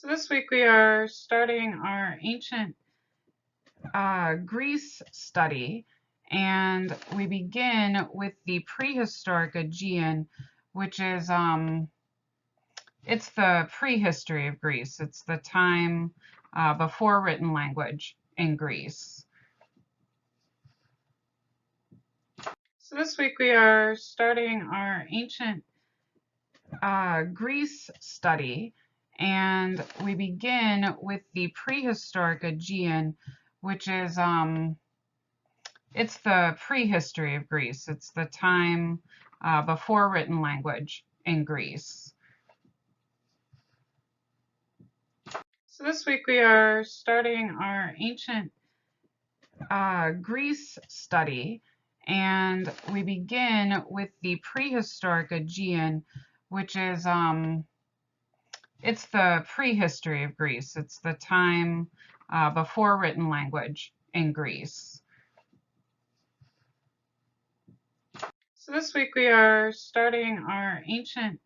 So this week we are starting our ancient Greece study, and we begin with the prehistoric Aegean, which is it's the prehistory of Greece. It's the time before written language in Greece. So this week we are starting our ancient Greece study, and we begin with the prehistoric Aegean, which is it's the prehistory of Greece. It's the time before written language in Greece. So this week we are starting our ancient Greece study, and we begin with the prehistoric Aegean, which is it's the prehistory of Greece. It's the time before written language in Greece. So this week we are starting our ancient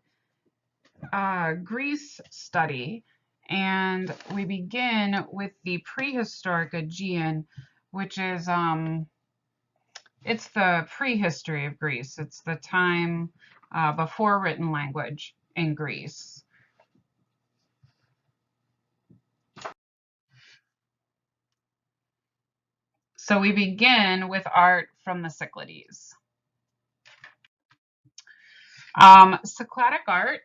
Greece study, and we begin with the prehistoric Aegean, which is it's the prehistory of Greece. It's the time before written language in Greece. So we begin with art from the Cyclades. Cycladic art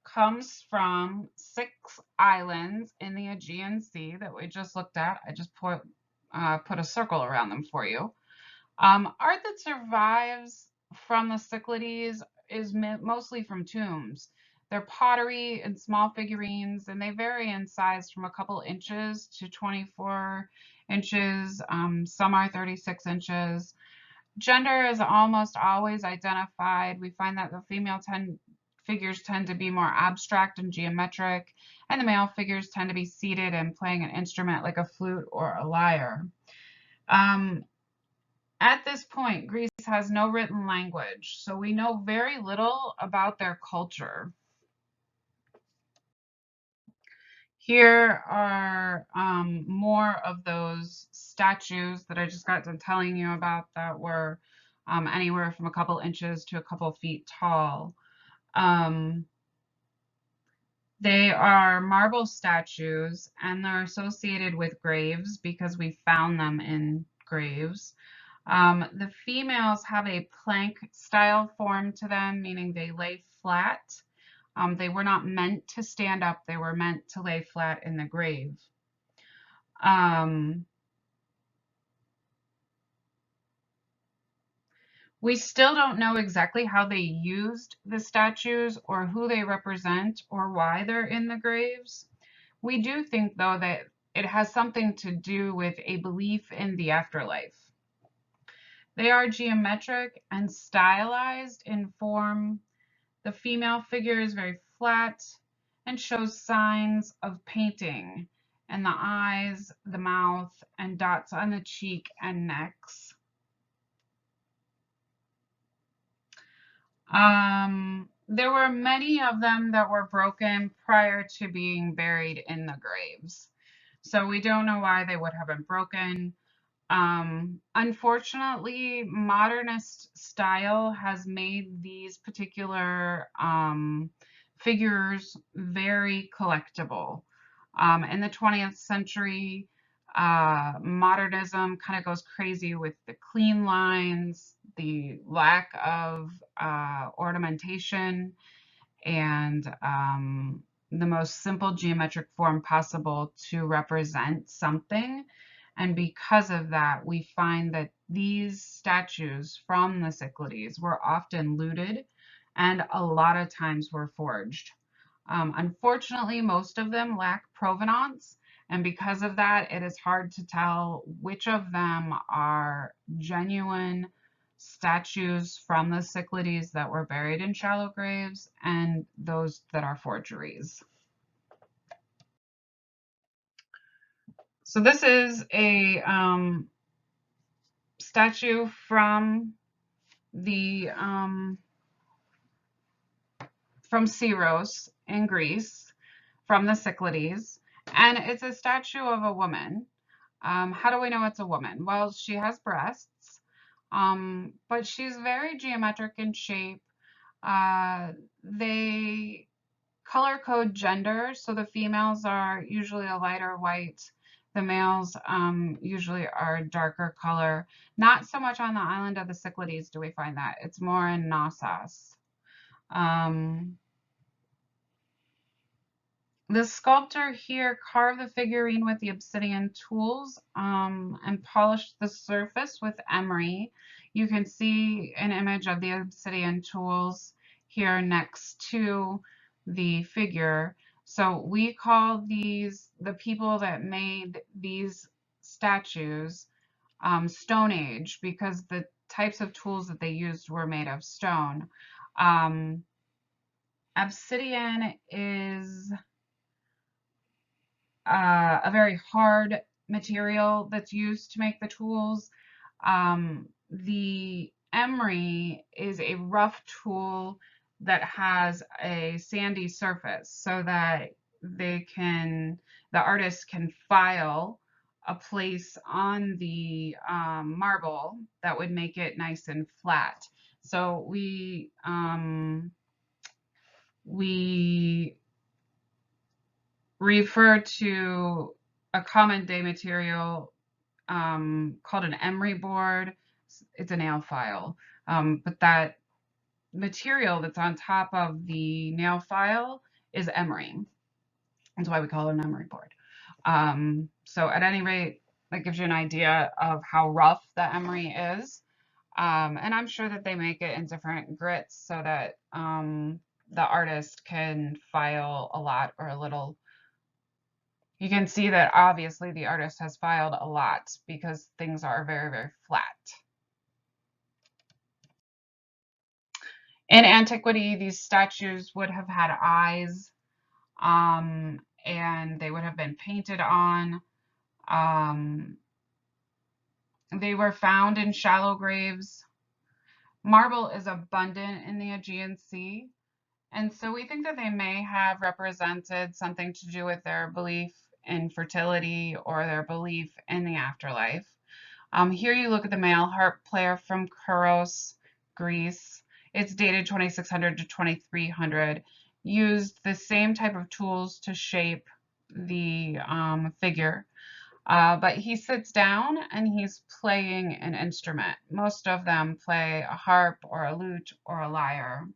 comes from 6 islands in the Aegean Sea that we just looked at. I just put a circle around them for you. Art that survives from the Cyclades is mostly from tombs. They're pottery and small figurines, and they vary in size from a couple inches to 24 inches. Some are 36 inches. Gender is almost always identified. We find that the female figures tend to be more abstract and geometric, and the male figures tend to be seated and playing an instrument like a flute or a lyre. At this point, Greece has no written language, so we know very little about their culture. Here are more of those statues that I just got done telling you about that were anywhere from a couple inches to a couple feet tall. They are marble statues, and they're associated with graves because we found them in graves. The females have a plank style form to them, meaning they lay flat. They were not meant to stand up, they were meant to lay flat in the grave. We still don't know exactly how they used the statues or who they represent or why they're in the graves. We do think, though, that it has something to do with a belief in the afterlife. They are geometric and stylized in form. The female figure is very flat and shows signs of painting in the eyes, the mouth, and dots on the cheek and necks. There were many of them that were broken prior to being buried in the graves. So we don't know why they would have been broken. Unfortunately, modernist style has made these particular figures very collectible. In the 20th century, modernism kind of goes crazy with the clean lines, the lack of ornamentation, and the most simple geometric form possible to represent something. And because of that, we find that these statues from the Cyclades were often looted and a lot of times were forged. Unfortunately, most of them lack provenance, and because of that, it is hard to tell which of them are genuine statues from the Cyclades that were buried in shallow graves and those that are forgeries. So this is a statue from the from Syros in Greece from the Cyclades, and it's a statue of a woman. How do we know it's a woman? Well, she has breasts, but she's very geometric in shape. They color code gender, so the females are usually a lighter white. The males usually are darker color. Not so much on the island of the Cyclades do we find that. It's more in Knossos. The sculptor here carved the figurine with the obsidian tools and polished the surface with emery. You can see an image of the obsidian tools here next to the figure. So we call these, the people that made these statues, Stone Age, because the types of tools that they used were made of stone. Obsidian is a very hard material that's used to make the tools. The emery is a rough tool that has a sandy surface so that the artist can file a place on the marble that would make it nice and flat. So we refer to a common day material called an emery board. It's a nail file, but that material that's on top of the nail file is emery. That's why we call it an emery board. So at any rate, that gives you an idea of how rough the emery is. And I'm sure that they make it in different grits so that the artist can file a lot or a little. You can see that obviously the artist has filed a lot because things are very, very flat. In antiquity, these statues would have had eyes, and they would have been painted on. They were found in shallow graves. Marble is abundant in the Aegean Sea, and so we think that they may have represented something to do with their belief in fertility or their belief in the afterlife. Here you look at the male harp player from Kouros, Greece. It's dated 2600 to 2300. Used the same type of tools to shape the figure. But he sits down and he's playing an instrument. Most of them play a harp or a lute or a lyre.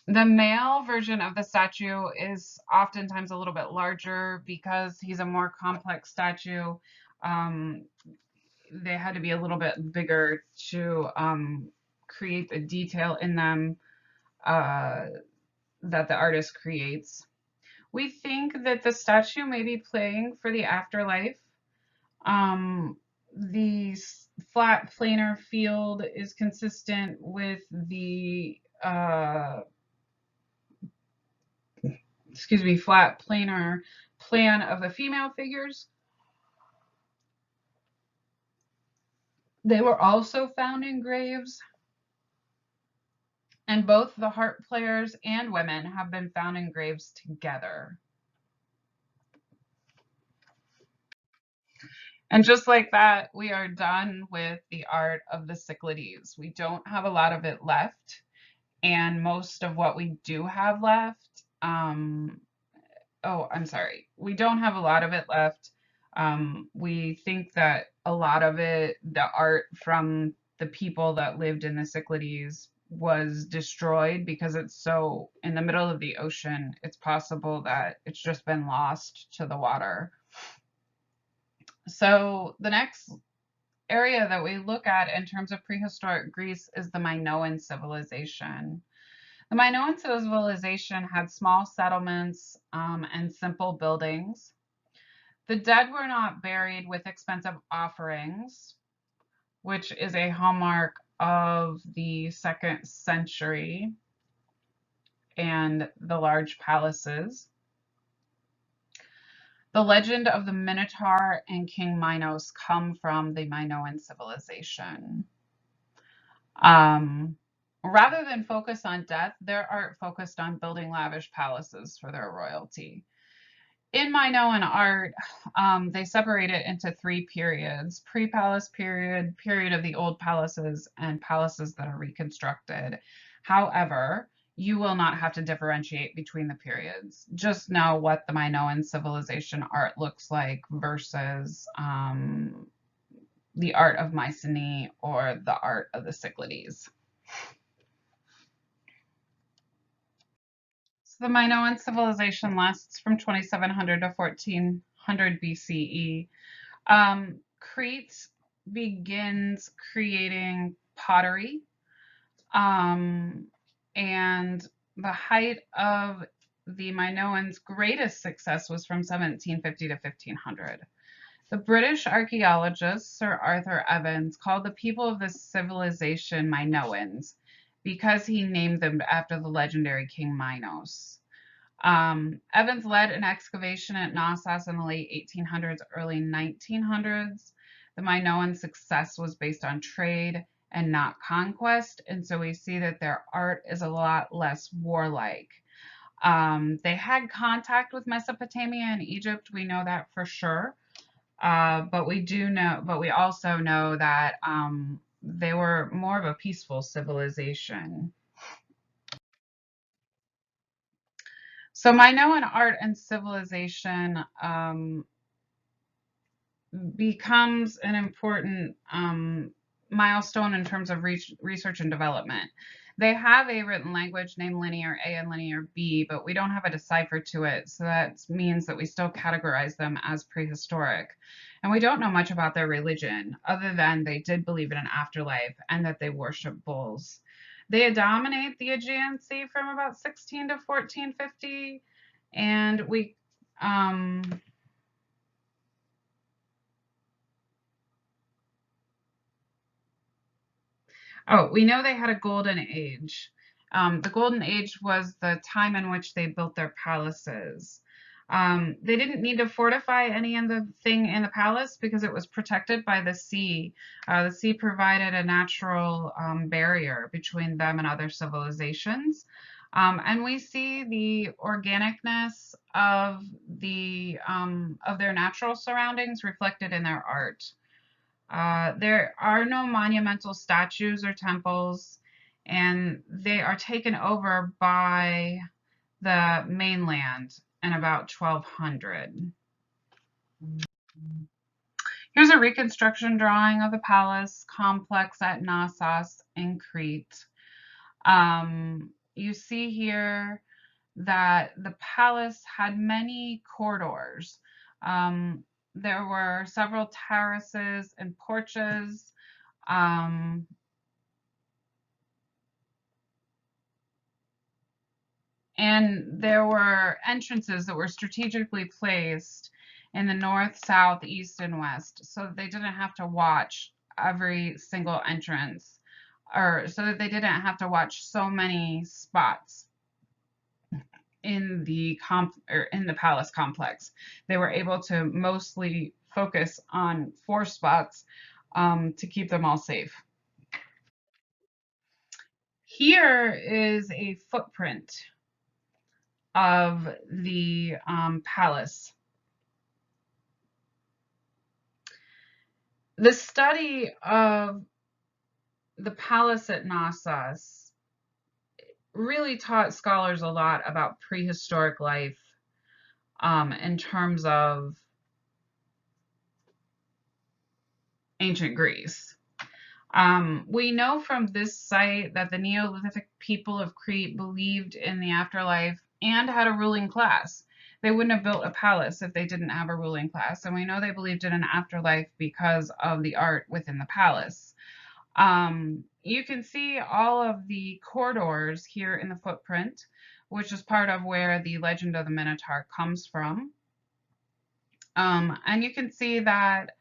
The male version of the statue is oftentimes a little bit larger because he's a more complex statue. They had to be a little bit bigger to create the detail in them that the artist creates. We think that the statue may be playing for the afterlife. The flat planar field is consistent with the flat planar plan of the female figures. They were also found in graves, and both the harp players and women have been found in graves together. And just like that, we are done with the art of the Cyclades. We don't have a lot of it left, and most of what we do have left, we don't have a lot of it left. We think that a lot of it, the art from the people that lived in the Cyclades, was destroyed because it's so in the middle of the ocean. It's possible that it's just been lost to the water. So the next area that we look at in terms of prehistoric Greece is the Minoan civilization. The Minoan civilization had small settlements and simple buildings. The dead were not buried with expensive offerings, which is a hallmark of the 2nd century and the large palaces. The legend of the Minotaur and King Minos come from the Minoan civilization. Rather than focus on death, their art focused on building lavish palaces for their royalty. In Minoan art, they separate it into three periods: pre-palace period, period of the old palaces, and palaces that are reconstructed. However, you will not have to differentiate between the periods. Just know what the Minoan civilization art looks like versus the art of Mycenae or the art of the Cyclades. So the Minoan civilization lasts from 2700 to 1400 BCE. Crete begins creating pottery, and the height of the Minoans' greatest success was from 1750 to 1500. The British archaeologist Sir Arthur Evans called the people of this civilization Minoans because he named them after the legendary King Minos. Evans led an excavation at Knossos in the late 1800s, early 1900s. The Minoan success was based on trade and not conquest, and so we see that their art is a lot less warlike. They had contact with Mesopotamia and Egypt, we know that for sure. But we also know that they were more of a peaceful civilization. So Minoan art and civilization becomes an important milestone in terms of research and development. They have a written language named Linear A and Linear B, but we don't have a decipher to it, so that means that we still categorize them as prehistoric. And we don't know much about their religion, other than they did believe in an afterlife and that they worship bulls. They dominate the Aegean Sea from about 16 to 1450, and we Oh, we know they had a golden age. The golden age was the time in which they built their palaces. They didn't need to fortify any of the thing in the palace because it was protected by the sea. The sea provided a natural barrier between them and other civilizations. And we see the organicness of their natural surroundings reflected in their art. There are no monumental statues or temples, and they are taken over by the mainland in about 1200. Here's a reconstruction drawing of the palace complex at Knossos in Crete. You see here that the palace had many corridors. There were several terraces and porches. And there were entrances that were strategically placed in the north, south, east, and west, so that they didn't have to watch every single entrance, or so that they didn't have to watch so many spots in the palace complex. They were able to mostly focus on 4 spots to keep them all safe. Here is a footprint of the palace. The study of the palace at Knossos really taught scholars a lot about prehistoric life in terms of ancient Greece. We know from this site that the Neolithic people of Crete believed in the afterlife and had a ruling class. They wouldn't have built a palace if they didn't have a ruling class, and we know they believed in an afterlife because of the art within the palace. You can see all of the corridors here in the footprint, which is part of where the legend of the Minotaur comes from. And you can see that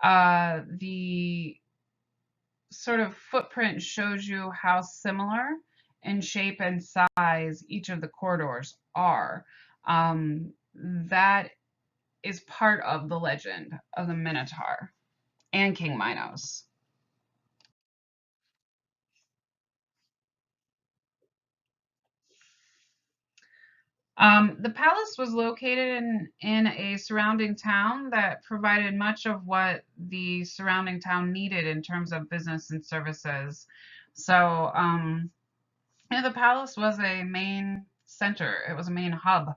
the sort of footprint shows you how similar in shape and size each of the corridors are. That is part of the legend of the Minotaur and King Minos. The palace was located in a surrounding town that provided much of what the surrounding town needed in terms of business and services. So, the palace was a main center. It was a main hub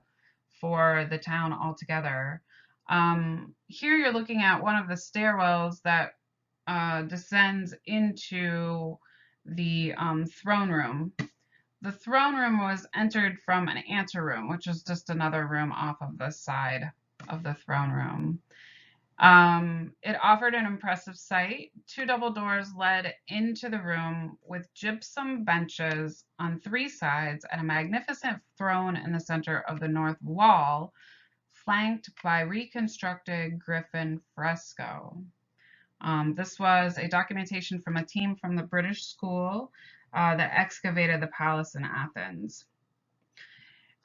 for the town altogether. Here you're looking at one of the stairwells that descends into the throne room. The throne room was entered from an anteroom, which is just another room off of the side of the throne room. It offered an impressive sight. Two double doors led into the room with gypsum benches on three sides and a magnificent throne in the center of the north wall, flanked by reconstructed griffin fresco. This was a documentation from a team from the British School that excavated the palace in Athens.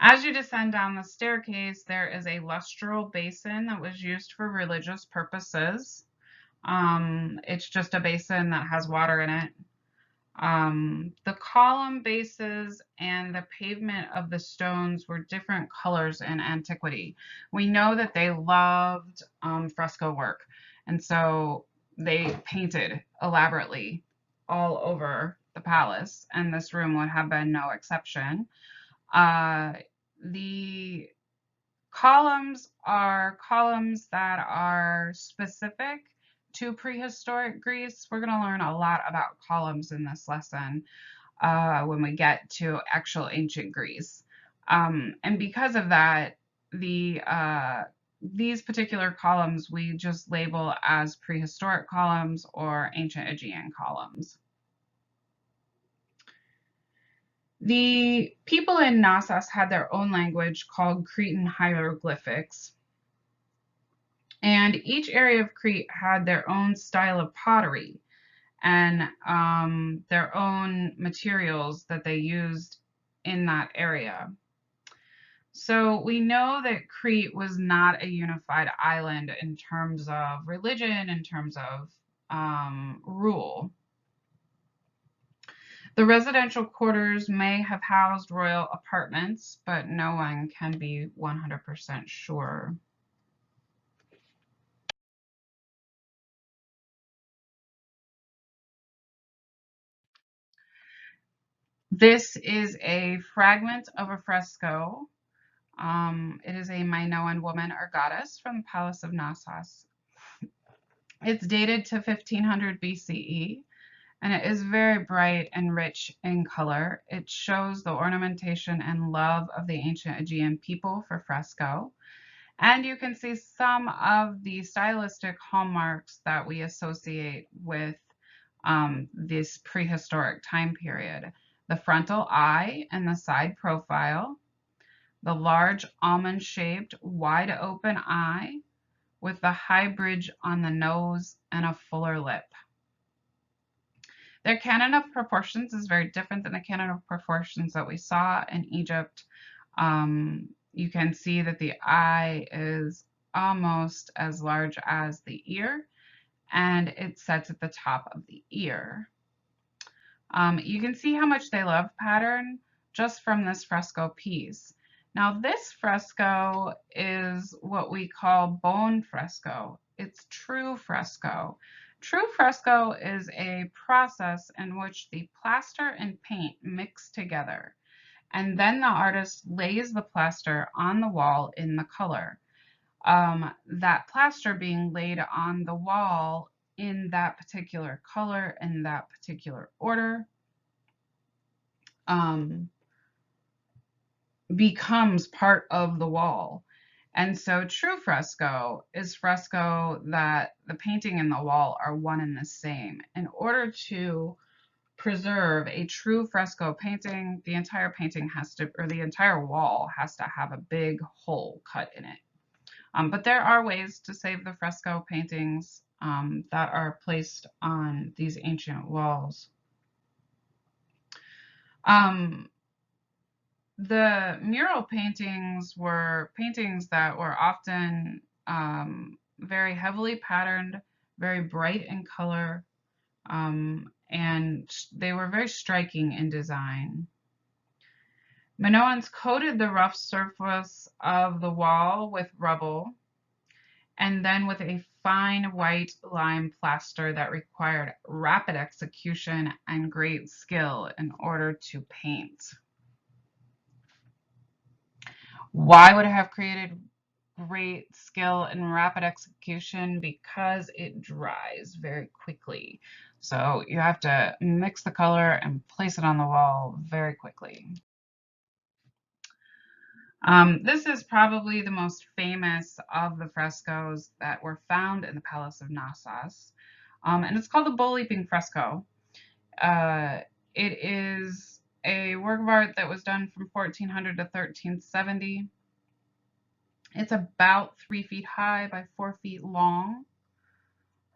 As you descend down the staircase, there is a lustral basin that was used for religious purposes. It's just a basin that has water in it. The column bases and the pavement of the stones were different colors in antiquity. We know that they loved fresco work, and so they painted elaborately all over the palace, and this room would have been no exception. The columns are columns that are specific to prehistoric Greece. We're going to learn a lot about columns in this lesson when we get to actual ancient Greece. And because of that, these particular columns we just label as prehistoric columns or ancient Aegean columns. The people in Knossos had their own language called Cretan hieroglyphics. And each area of Crete had their own style of pottery and their own materials that they used in that area. So we know that Crete was not a unified island in terms of religion, in terms of rule. The residential quarters may have housed royal apartments, but no one can be 100% sure. This is a fragment of a fresco. It is a Minoan woman or goddess from the Palace of Knossos. It's dated to 1500 BCE, and it is very bright and rich in color. It shows the ornamentation and love of the ancient Aegean people for fresco. And you can see some of the stylistic hallmarks that we associate with this prehistoric time period. The frontal eye and the side profile, the large almond-shaped, wide-open eye with the high bridge on the nose and a fuller lip. Their canon of proportions is very different than the canon of proportions that we saw in Egypt. You can see that the eye is almost as large as the ear, and it sets at the top of the ear. You can see how much they love pattern just from this fresco piece. Now this fresco is what we call bone fresco. It's true fresco. True fresco is a process in which the plaster and paint mix together, and then the artist lays the plaster on the wall in the color. That plaster being laid on the wall in that particular color, in that particular order, becomes part of the wall. And so true fresco is fresco that the painting and the wall are one and the same. In order to preserve a true fresco painting, the entire painting has to, or the entire wall has to have a big hole cut in it. But there are ways to save the fresco paintings that are placed on these ancient walls. The mural paintings were paintings that were often very heavily patterned, very bright in color, and they were very striking in design. Minoans coated the rough surface of the wall with rubble and then with a fine white lime plaster that required rapid execution and great skill in order to paint. Why would it have created great skill and rapid execution? Because it dries very quickly. So you have to mix the color and place it on the wall very quickly. This is probably the most famous of the frescoes that were found in the Palace of Knossos, and it's called the Bull Leaping Fresco. It is a work of art that was done from 1400 to 1370. It's about 3 feet high by 4 feet long.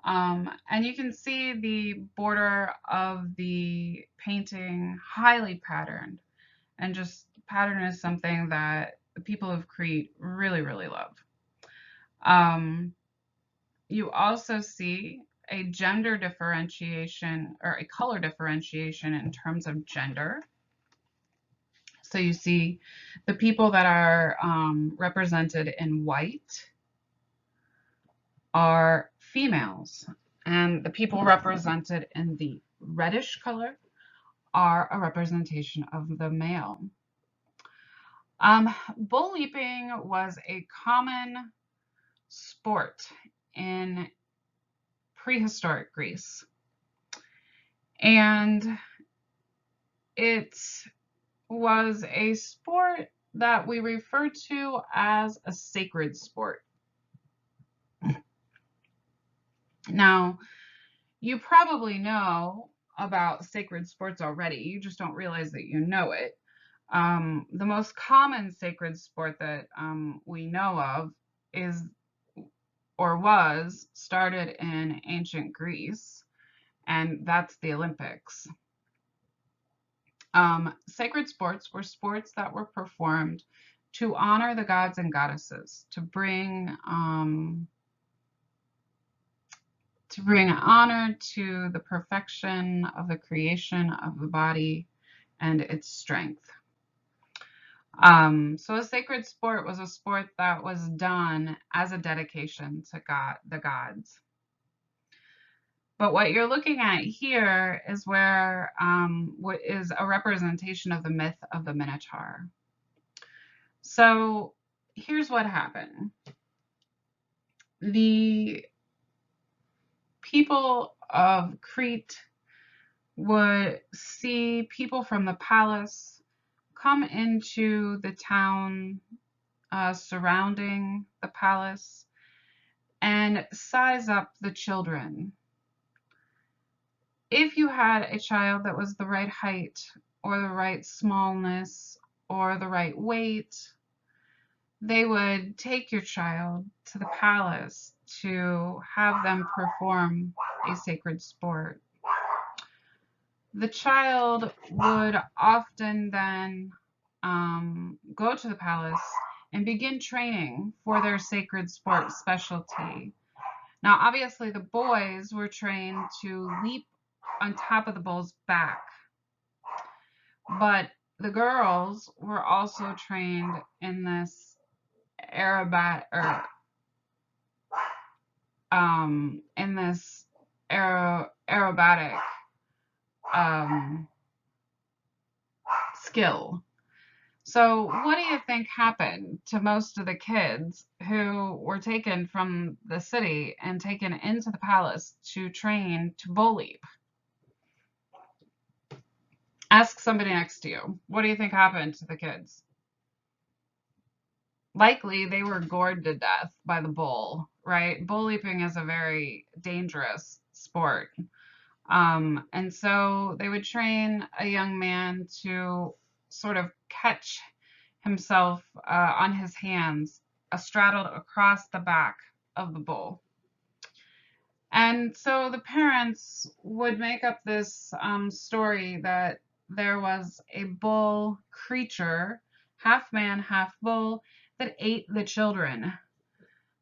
And you can see the border of the painting highly patterned, and just pattern is something that the people of Crete really, really love. You also see a gender differentiation or a color differentiation in terms of gender. So you see the people that are represented in white are females, and the people represented in the reddish color are a representation of the male. Bull leaping was a common sport in prehistoric Greece, and it was a sport that we refer to as a sacred sport. Now, you probably know about sacred sports already, you just don't realize that you know it. The most common sacred sport that we know of is or was started in ancient Greece, and that's the Olympics. Sacred sports were sports that were performed to honor the gods and goddesses, to bring honor to the perfection of the creation of the body and its strength. So a sacred sport was a sport that was done as a dedication to the gods. But what you're looking at here is where what is a representation of the myth of the Minotaur. So here's what happened. The people of Crete would see people from the palace come into the town surrounding the palace and size up the children. If you had a child that was the right height or the right smallness or the right weight, they would take your child to the palace to have them perform a sacred sport. The child would often then go to the palace and begin training for their sacred sport specialty. Now, obviously, the boys were trained to leap on top of the bull's back, but the girls were also trained in this aerobatic skill. So what do you think happened to most of the kids who were taken from the city and taken into the palace to train to bull leap? Ask somebody next to you. What do you think happened to the kids? Likely they were gored to death by the bull, right? Bull leaping is a very dangerous sport. And so they would train a young man to sort of catch himself on his hands, straddled across the back of the bull. And so the parents would make up this story that there was a bull creature, half man, half bull, that ate the children.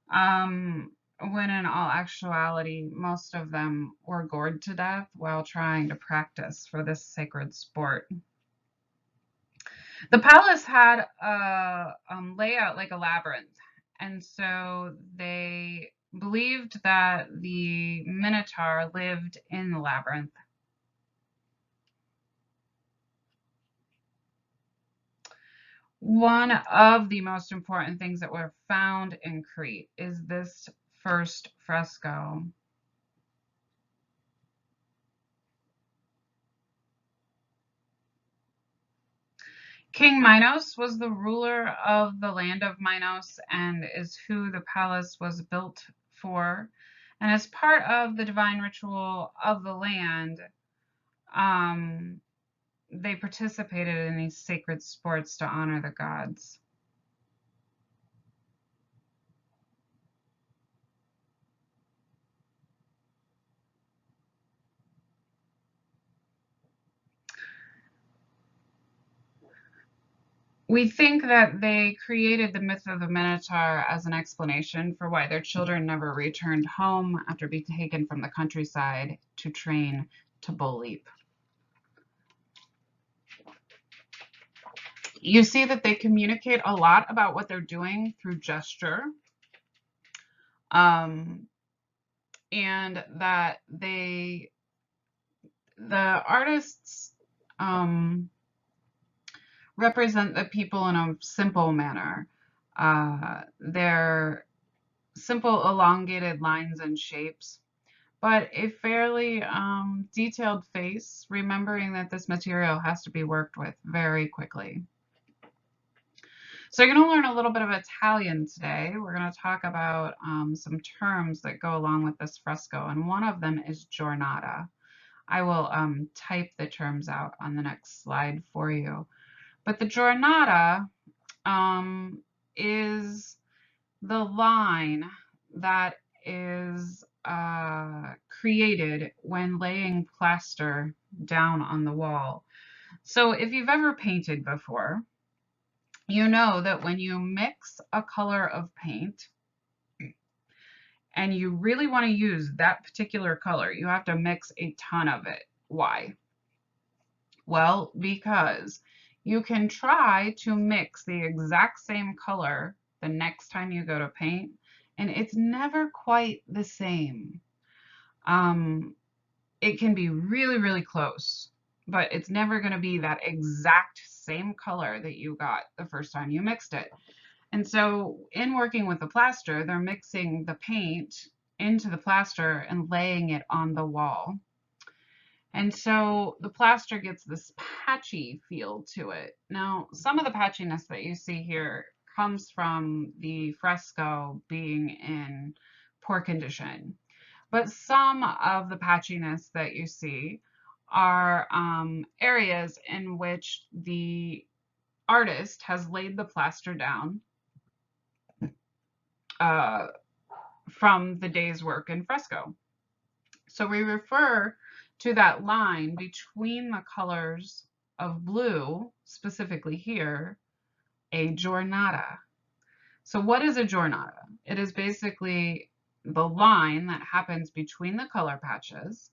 When in all actuality, most of them were gored to death while trying to practice for this sacred sport. The palace had a layout like a labyrinth, and so they believed that the Minotaur lived in the labyrinth. One of the most important things that were found in Crete is this first fresco. King Minos was the ruler of the land of Minos and is who the palace was built for. And as part of the divine ritual of the land, they participated in these sacred sports to honor the gods. We think that they created the myth of the Minotaur as an explanation for why their children never returned home after being taken from the countryside to train to bull leap. You see that they communicate a lot about what they're doing through gesture, and that the artists represent the people in a simple manner. They're simple elongated lines and shapes, but a fairly detailed face, remembering that this material has to be worked with very quickly. So you're going to learn a little bit of Italian today. We're going to talk about some terms that go along with this fresco, and one of them is giornata. I will type the terms out on the next slide for you. But the giornata is the line that is created when laying plaster down on the wall. So if you've ever painted before, you know that when you mix a color of paint and you really want to use that particular color, you have to mix a ton of it. Why? Well, because you can try to mix the exact same color the next time you go to paint, and it's never quite the same. It can be really, really close, but it's never going to be that exact same color that you got the first time you mixed it. And so in working with the plaster, they're mixing the paint into the plaster and laying it on the wall. And so the plaster gets this patchy feel to it. Now, some of the patchiness that you see here comes from the fresco being in poor condition. But some of the patchiness that you see are areas in which the artist has laid the plaster down from the day's work in fresco. So we refer to that line between the colors of blue, specifically here, a giornata. So what is a giornata? It is basically the line that happens between the color patches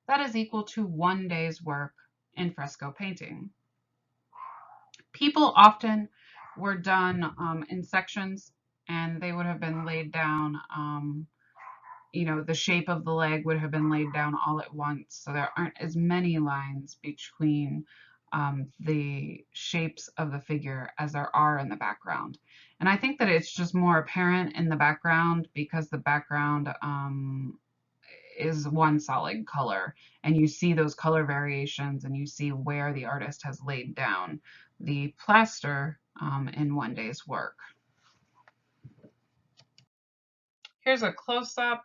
that is equal to 1 day's work in fresco painting. People often were done in sections, and they would have been laid down, the shape of the leg would have been laid down all at once, so there aren't as many lines between the shapes of the figure as there are in the background. And I think that it's just more apparent in the background because the background is one solid color, and you see those color variations and you see where the artist has laid down the plaster in 1 day's work. Here's a close-up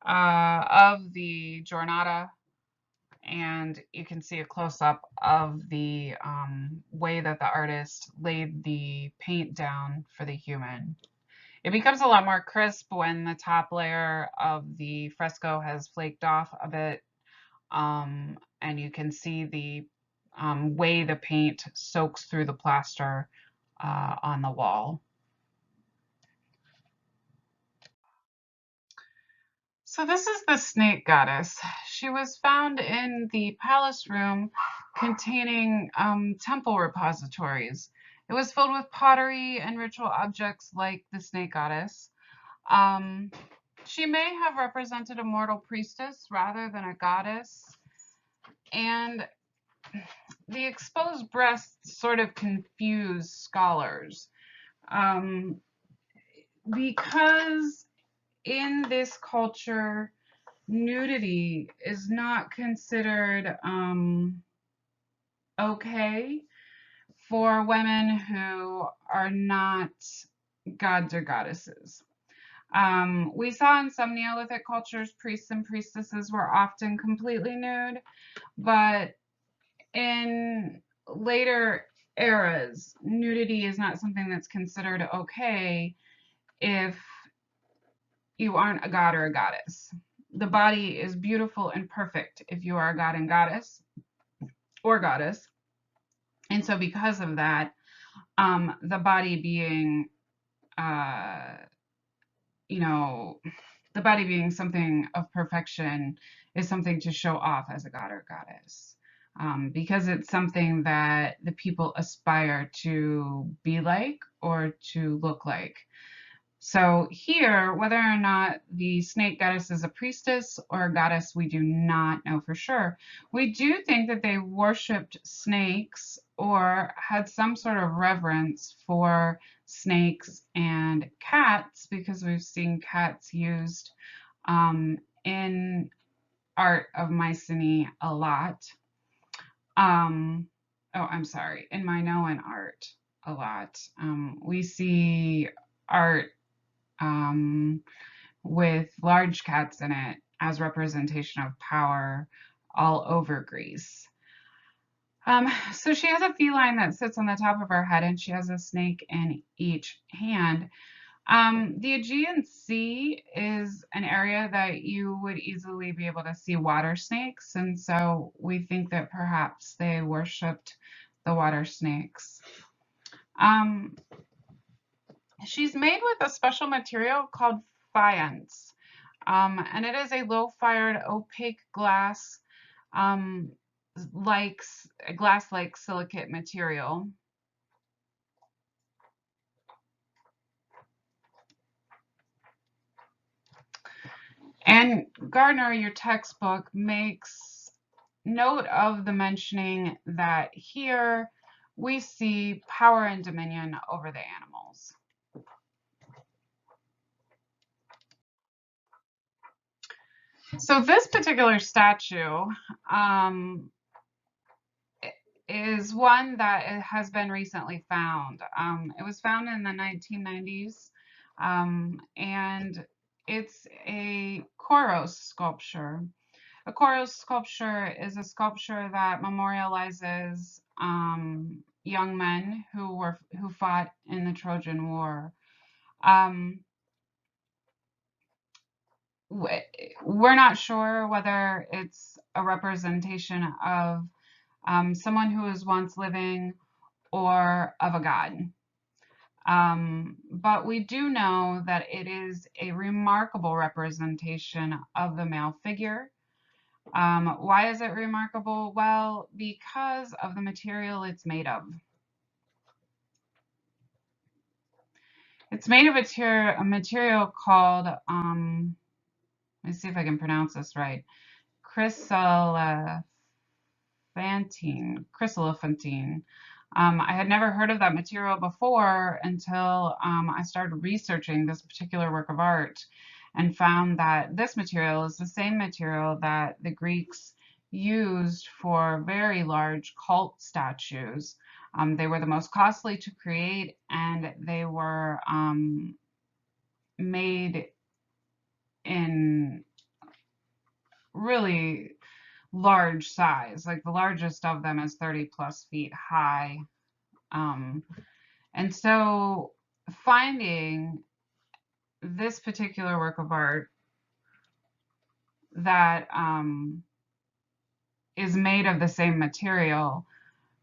of the giornata, and you can see a close-up of the way that the artist laid the paint down for the human. It becomes a lot more crisp when the top layer of the fresco has flaked off a bit, and you can see the way the paint soaks through the plaster on the wall. So this is the snake goddess. She was found in the palace room containing temple repositories. It was filled with pottery and ritual objects like the snake goddess. Um, she may have represented a mortal priestess rather than a goddess, and the exposed breasts sort of confuse scholars because in this culture, nudity is not considered okay for women who are not gods or goddesses. We saw in some Neolithic cultures, priests and priestesses were often completely nude, but in later eras, nudity is not something that's considered okay if you aren't a god or a goddess. The body is beautiful and perfect if you are a god and goddess or goddess. And so because of that, the body being, uh, you know, the body being something of perfection is something to show off as a god or goddess. Because it's something that the people aspire to be like or to look like. So here, whether or not the snake goddess is a priestess or a goddess, we do not know for sure. We do think that they worshipped snakes or had some sort of reverence for snakes and cats because we've seen cats used in art of Mycenae a lot. I'm sorry, in Minoan art a lot. We see art with large cats in it as representation of power all over Greece. So she has a feline that sits on the top of her head and she has a snake in each hand. The Aegean Sea is an area that you would easily be able to see water snakes, and so we think that perhaps they worshipped the water snakes. She's made with a special material called faience, and it is a low-fired opaque glass, like glass-like silicate material. And Gardner, your textbook, makes note of the mentioning that here we see power and dominion over the animals. So this particular statue is one that has been recently found. It was found in the 1990s, and it's a Koros sculpture. A Koros sculpture is a sculpture that memorializes young men who fought in the Trojan War. Um, we're not sure whether it's a representation of someone who was once living or of a god. But we do know that it is a remarkable representation of the male figure. Why is it remarkable? Well, because of the material it's made of. It's made of a material called, let me see if I can pronounce this right, chrysolephantine. I had never heard of that material before until I started researching this particular work of art and found that this material is the same material that the Greeks used for very large cult statues. They were the most costly to create, and they were made in really large size. Like the largest of them is 30+ feet high. And so finding this particular work of art that is made of the same material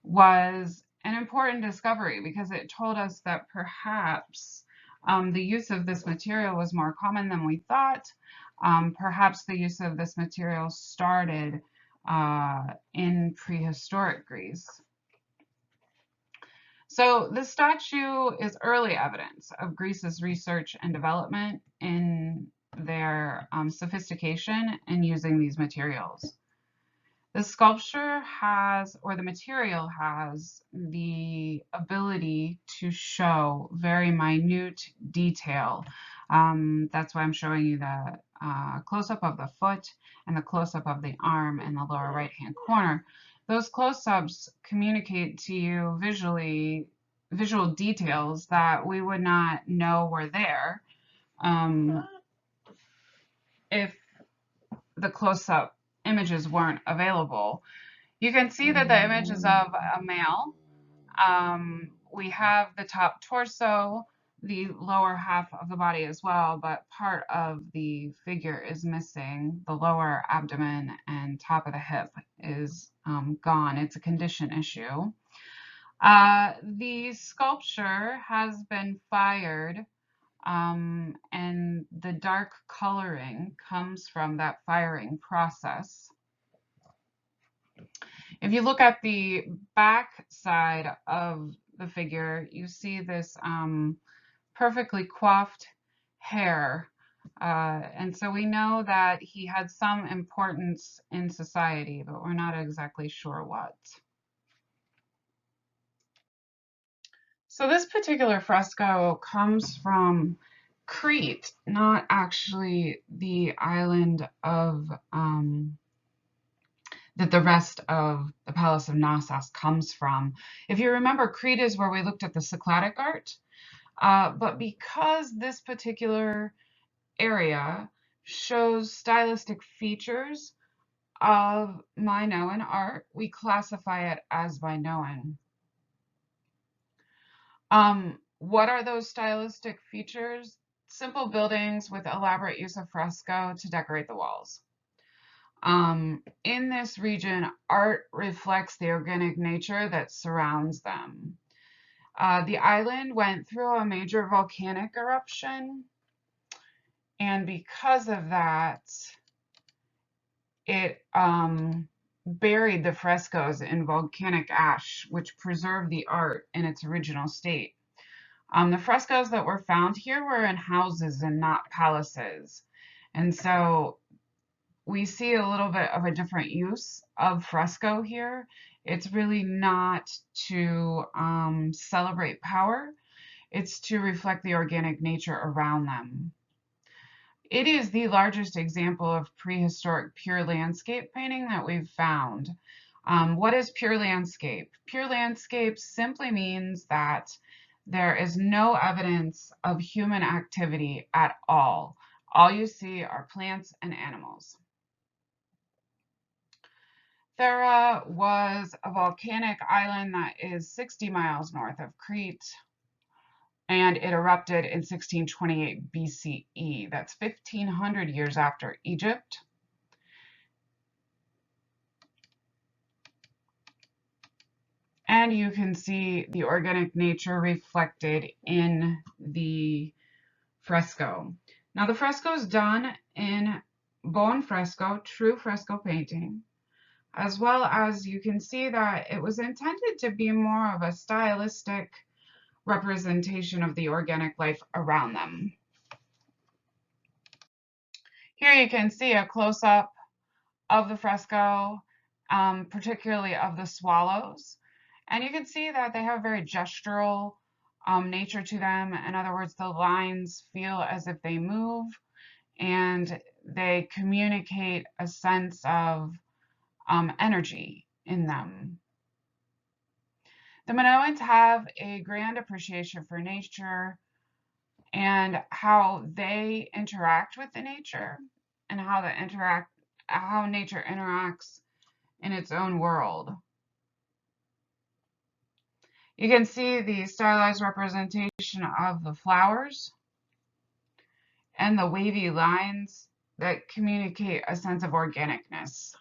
was an important discovery because it told us that perhaps the use of this material was more common than we thought. Perhaps the use of this material started in prehistoric Greece. So the statue is early evidence of Greece's research and development in their sophistication in using these materials. The sculpture has, or the material has, the ability to show very minute detail. That's why I'm showing you the close-up of the foot and the close-up of the arm in the lower right-hand corner. Those close-ups communicate to you visual details that we would not know were there if the close-up images weren't available. You can see that the image is of a male. We have the top torso, the lower half of the body as well, but part of the figure is missing. The lower abdomen and top of the hip is gone. It's a condition issue. The sculpture has been fired, and the dark coloring comes from that firing process. If you look at the back side of the figure, you see this perfectly coiffed hair. And so we know that he had some importance in society, but we're not exactly sure what. So this particular fresco comes from Crete, not actually the island of that the rest of the Palace of Knossos comes from. If you remember, Crete is where we looked at the Cycladic art, but because this particular area shows stylistic features of Minoan art, we classify it as Minoan. What are those stylistic features? Simple buildings with elaborate use of fresco to decorate the walls. In this region, art reflects the organic nature that surrounds them. The island went through a major volcanic eruption, and because of that, it buried the frescoes in volcanic ash, which preserved the art in its original state. The frescoes that were found here were in houses and not palaces, and so we see a little bit of a different use of fresco here. It's really not to celebrate power. It's to reflect the organic nature around them. It is the largest example of prehistoric pure landscape painting that we've found. What is pure landscape? Pure landscape simply means that there is no evidence of human activity at all. All you see are plants and animals. Thera was a volcanic island that is 60 miles north of Crete, and it erupted in 1628 BCE. That's 1500 years after Egypt. And you can see the organic nature reflected in the fresco. Now the fresco is done in buon fresco, true fresco painting, as well as you can see that it was intended to be more of a stylistic representation of the organic life around them. Here you can see a close-up of the fresco, particularly of the swallows. And you can see that they have very gestural nature to them. In other words, the lines feel as if they move, and they communicate a sense of energy in them. The Minoans have a grand appreciation for nature and how they interact with the nature, and how nature interacts in its own world. You can see the stylized representation of the flowers and the wavy lines that communicate a sense of organicness.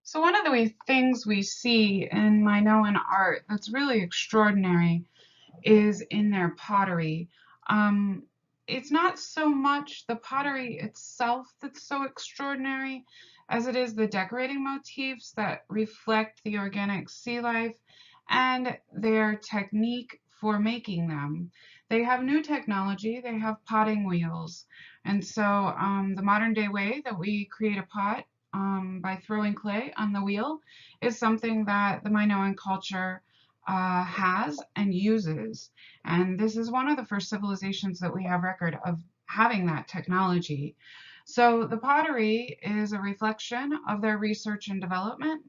So one of the things we see in Minoan art that's really extraordinary is in their pottery. it's not so much the pottery itself that's so extraordinary as it is the decorating motifs that reflect the organic sea life and their technique for making them. They have new technology, they have potting wheels. And so the modern day way that we create a pot by throwing clay on the wheel is something that the Minoan culture has and uses. And this is one of the first civilizations that we have record of having that technology. So the pottery is a reflection of their research and development,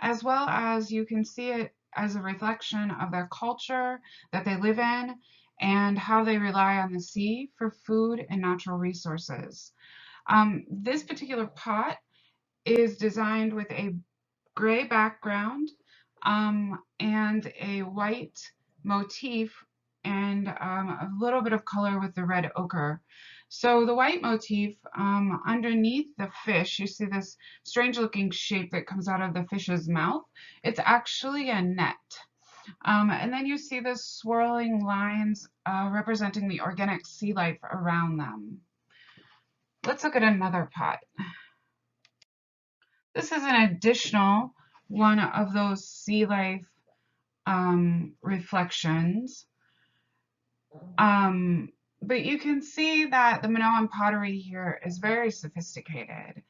as well as you can see it as a reflection of their culture that they live in and how they rely on the sea for food and natural resources. This particular pot is designed with a gray background and a white motif and a little bit of color with the red ochre. So the white motif underneath the fish, you see this strange looking shape that comes out of the fish's mouth. It's actually a net. And then you see the swirling lines representing the organic sea life around them. Let's look at another pot. This is an additional one of those sea life reflections. But you can see that the Minoan pottery here is very sophisticated.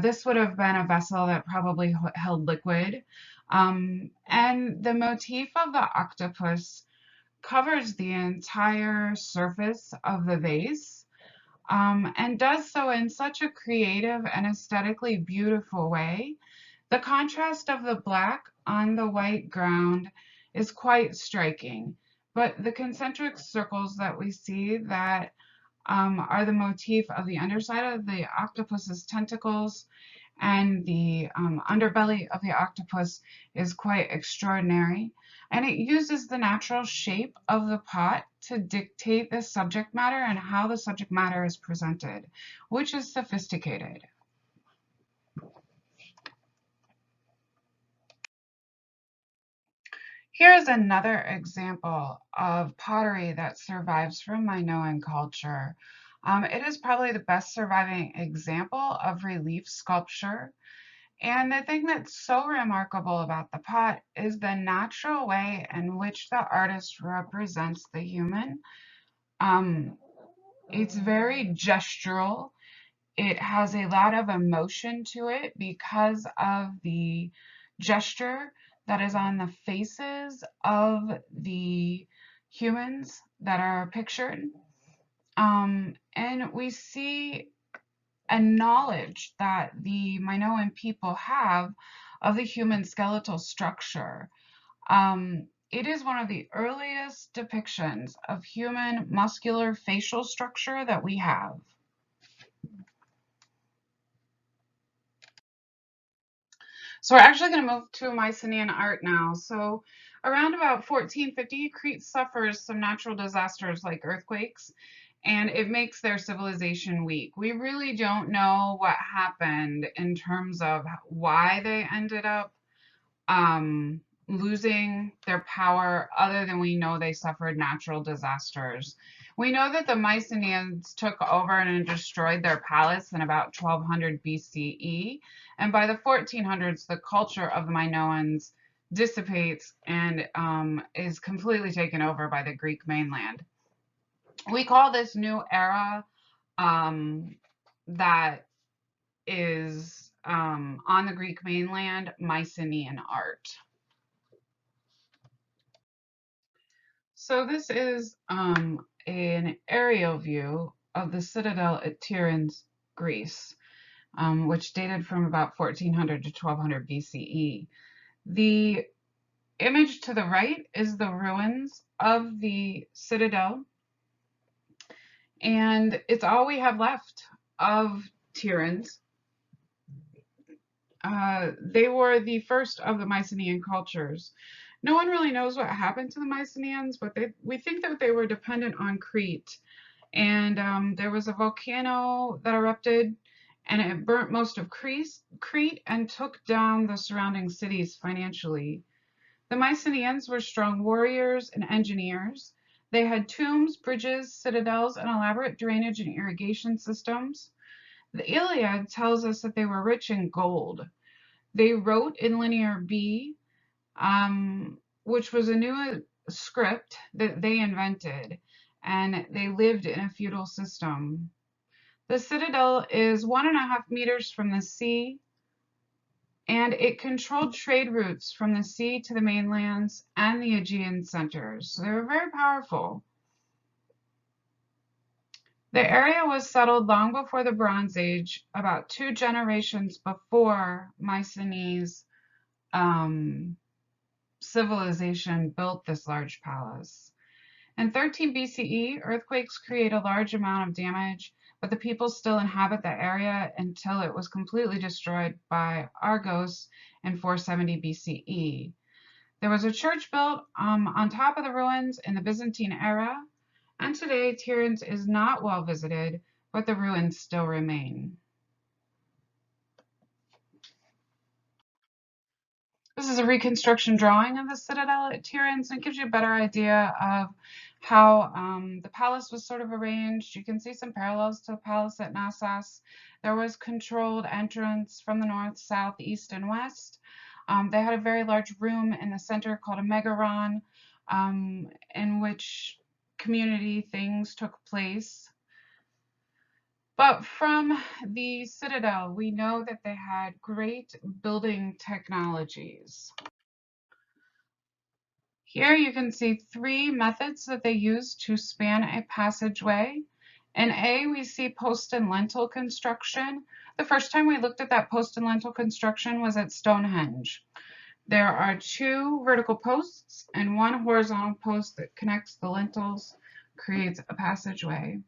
This would have been a vessel that probably held liquid. And the motif of the octopus covers the entire surface of the vase and does so in such a creative and aesthetically beautiful way. The contrast of the black on the white ground is quite striking, but the concentric circles that we see that are the motif of the underside of the octopus's tentacles, and the underbelly of the octopus is quite extraordinary. And it uses the natural shape of the pot to dictate the subject matter and how the subject matter is presented, which is sophisticated. Here's another example of pottery that survives from Minoan culture. It is probably the best surviving example of relief sculpture. And the thing that's so remarkable about the pot is the natural way in which the artist represents the human. It's very gestural. It has a lot of emotion to it because of the gesture that is on the faces of the humans that are pictured. And we see a knowledge that the Minoan people have of the human skeletal structure. It is one of the earliest depictions of human muscular facial structure that we have. So we're actually going to move to Mycenaean art now. So around about 1450, Crete suffers some natural disasters like earthquakes, and it makes their civilization weak. We really don't know what happened in terms of why they ended up losing their power, other than we know they suffered natural disasters. We know that the Mycenaeans took over and destroyed their palace in about 1200 BCE, and by the 1400s, the culture of the Minoans dissipates and is completely taken over by the Greek mainland. We call this new era that is on the Greek mainland Mycenaean art. So this is an aerial view of the citadel at Tiryns, Greece, which dated from about 1400 to 1200 BCE. The image to the right is the ruins of the citadel, and it's all we have left of Tiryns. They were the first of the Mycenaean cultures. No one really knows what happened to the Mycenaeans, but we think that they were dependent on Crete. And there was a volcano that erupted, and it burnt most of Crete and took down the surrounding cities financially. The Mycenaeans were strong warriors and engineers. They had tombs, bridges, citadels, and elaborate drainage and irrigation systems. The Iliad tells us that they were rich in gold. They wrote in Linear B, which was a new script that they invented, and they lived in a feudal system. The citadel is 1.5 meters from the sea, and it controlled trade routes from the sea to the mainlands and the Aegean centers. So they were very powerful. The area was settled long before the Bronze Age, about 2 generations before Mycenae's civilization built this large palace. In 13 BCE, earthquakes create a large amount of damage, but the people still inhabit the area until it was completely destroyed by Argos in 470 BCE. There was a church built on top of the ruins in the Byzantine era, and today Tiryns is not well visited, but the ruins still remain. This is a reconstruction drawing of the citadel at Tiryns, and it gives you a better idea of how the palace was sort of arranged. You can see some parallels to the palace at Knossos. There was controlled entrance from the north, south, east, and west. They had a very large room in the center called a megaron, in which community things took place. But from the citadel, we know that they had great building technologies. Here you can see 3 methods that they used to span a passageway. In A, we see post and lintel construction. The first time we looked at that post and lintel construction was at Stonehenge. There are 2 vertical posts and 1 horizontal post that connects the lintels, creates a passageway.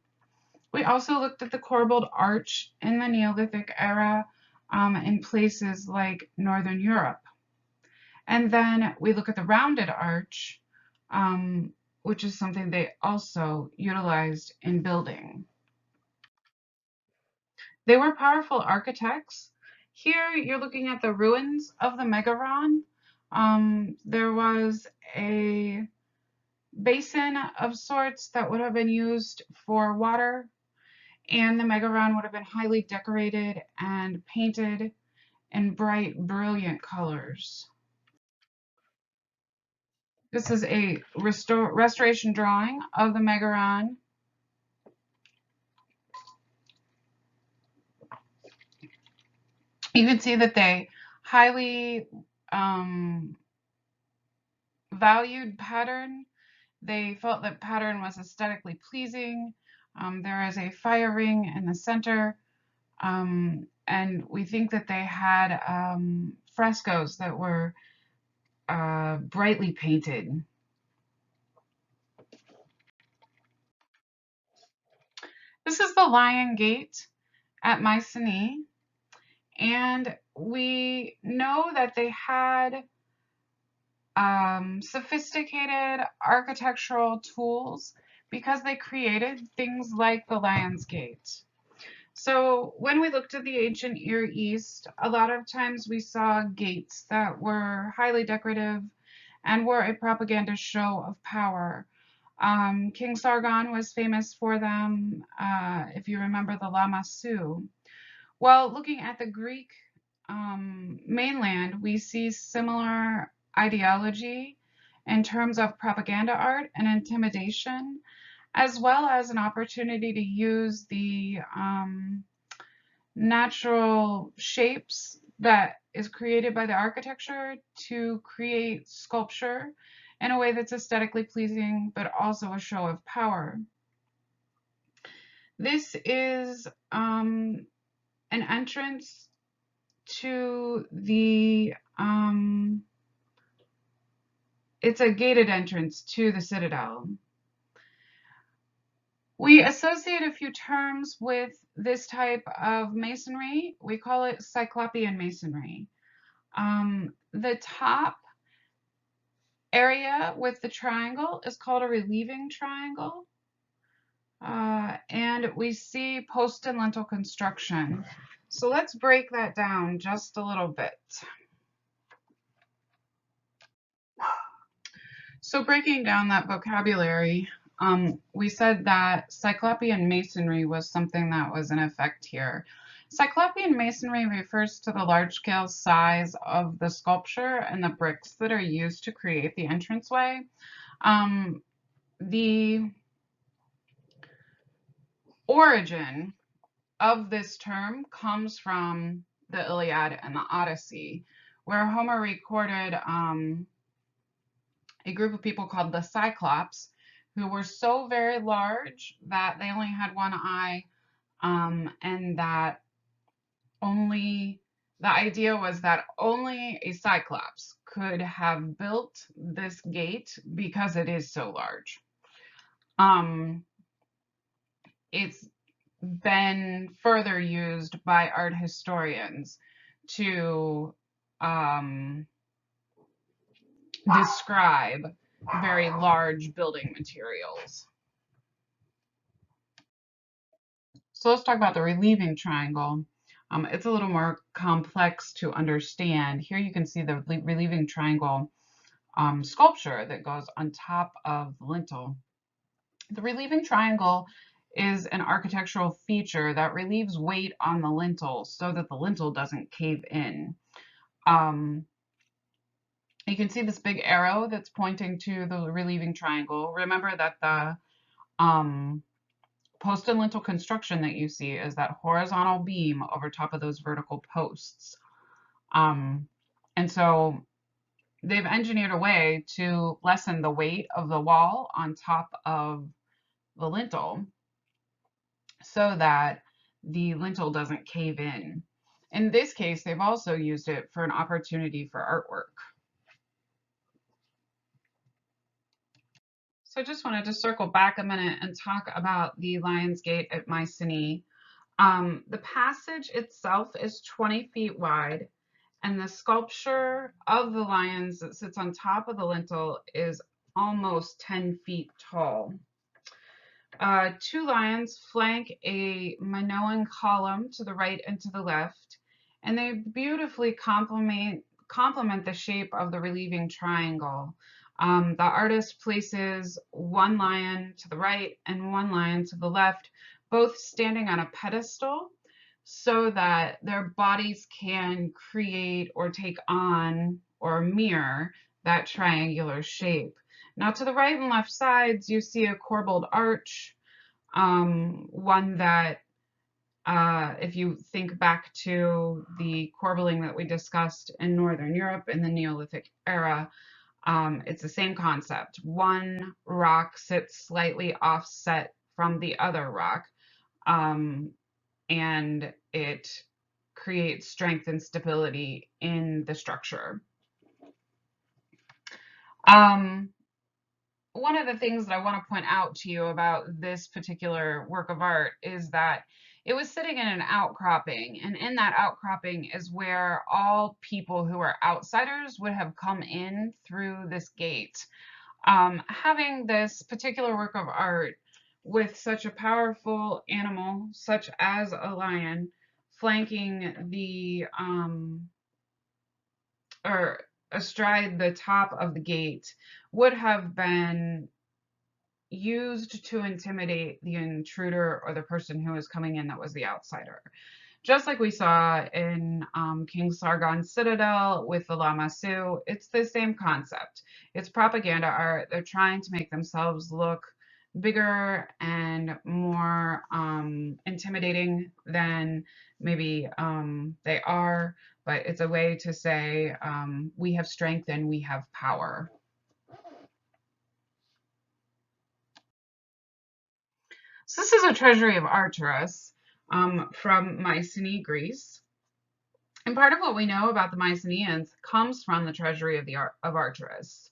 We also looked at the corbelled arch in the Neolithic era in places like Northern Europe. And then we look at the rounded arch, which is something they also utilized in building. They were powerful architects. Here you're looking at the ruins of the Megaron. There was a basin of sorts that would have been used for water, and the Megaron would have been highly decorated and painted in bright, brilliant colors. This is a restoration drawing of the Megaron. You can see that they highly valued pattern. They felt that pattern was aesthetically pleasing. There is a fire ring in the center, and we think that they had frescoes that were brightly painted. This is the Lion Gate at Mycenae, and we know that they had sophisticated architectural tools because they created things like the Lion's Gate. So when we looked at the ancient Near East, a lot of times we saw gates that were highly decorative and were a propaganda show of power. King Sargon was famous for them, if you remember the Lamassu. Well, looking at the Greek mainland, we see similar ideology in terms of propaganda art and intimidation, as well as an opportunity to use the natural shapes that is created by the architecture to create sculpture in a way that's aesthetically pleasing, but also a show of power. This is an entrance to the, it's a gated entrance to the citadel. We associate a few terms with this type of masonry. We call it Cyclopean masonry. The top area with the triangle is called a relieving triangle. And we see post and lintel construction. So let's break that down just a little bit. So breaking down that vocabulary, we said that Cyclopean masonry was something that was in effect here. Cyclopean masonry refers to the large-scale size of the sculpture and the bricks that are used to create the entranceway. The origin of this term comes from the Iliad and the Odyssey, where Homer recorded a group of people called the Cyclops, who were so very large that they only had one eye, and that the idea was that only a Cyclops could have built this gate because it is so large. It's been further used by art historians to describe very large building materials. So let's talk about the relieving triangle. It's a little more complex to understand. Here you can see the relieving triangle sculpture that goes on top of the lintel. The relieving triangle is an architectural feature that relieves weight on the lintel so that the lintel doesn't cave in. You can see this big arrow that's pointing to the relieving triangle. Remember that the post and lintel construction that you see is that horizontal beam over top of those vertical posts. And so they've engineered a way to lessen the weight of the wall on top of the lintel so that the lintel doesn't cave in. In this case, they've also used it for an opportunity for artwork. So I just wanted to circle back a minute and talk about the Lion's Gate at Mycenae. The passage itself is 20 feet wide, and the sculpture of the lions that sits on top of the lintel is almost 10 feet tall. Two lions flank a Minoan column to the right and to the left, and they beautifully complement the shape of the relieving triangle. The artist places one lion to the right and one lion to the left, both standing on a pedestal so that their bodies can create or take on or mirror that triangular shape. Now to the right and left sides, you see a corbelled arch, one that, if you think back to the corbelling that we discussed in Northern Europe in the Neolithic era, it's the same concept. One rock sits slightly offset from the other rock, and it creates strength and stability in the structure. One of the things that I want to point out to you about this particular work of art is that it was sitting in an outcropping, and in that outcropping is where all people who are outsiders would have come in through this gate. Having this particular work of art with such a powerful animal, such as a lion, flanking the, or astride the top of the gate, would have been used to intimidate the intruder or the person who was coming in that was the outsider. Just like we saw in King Sargon's citadel with the Lamassu, it's the same concept. It's propaganda art. They're trying to make themselves look bigger and more intimidating than maybe they are, but it's a way to say we have strength and we have power. So this is a treasury of Arcturus from Mycenae, Greece. And part of what we know about the Mycenaeans comes from the treasury of Arcturus.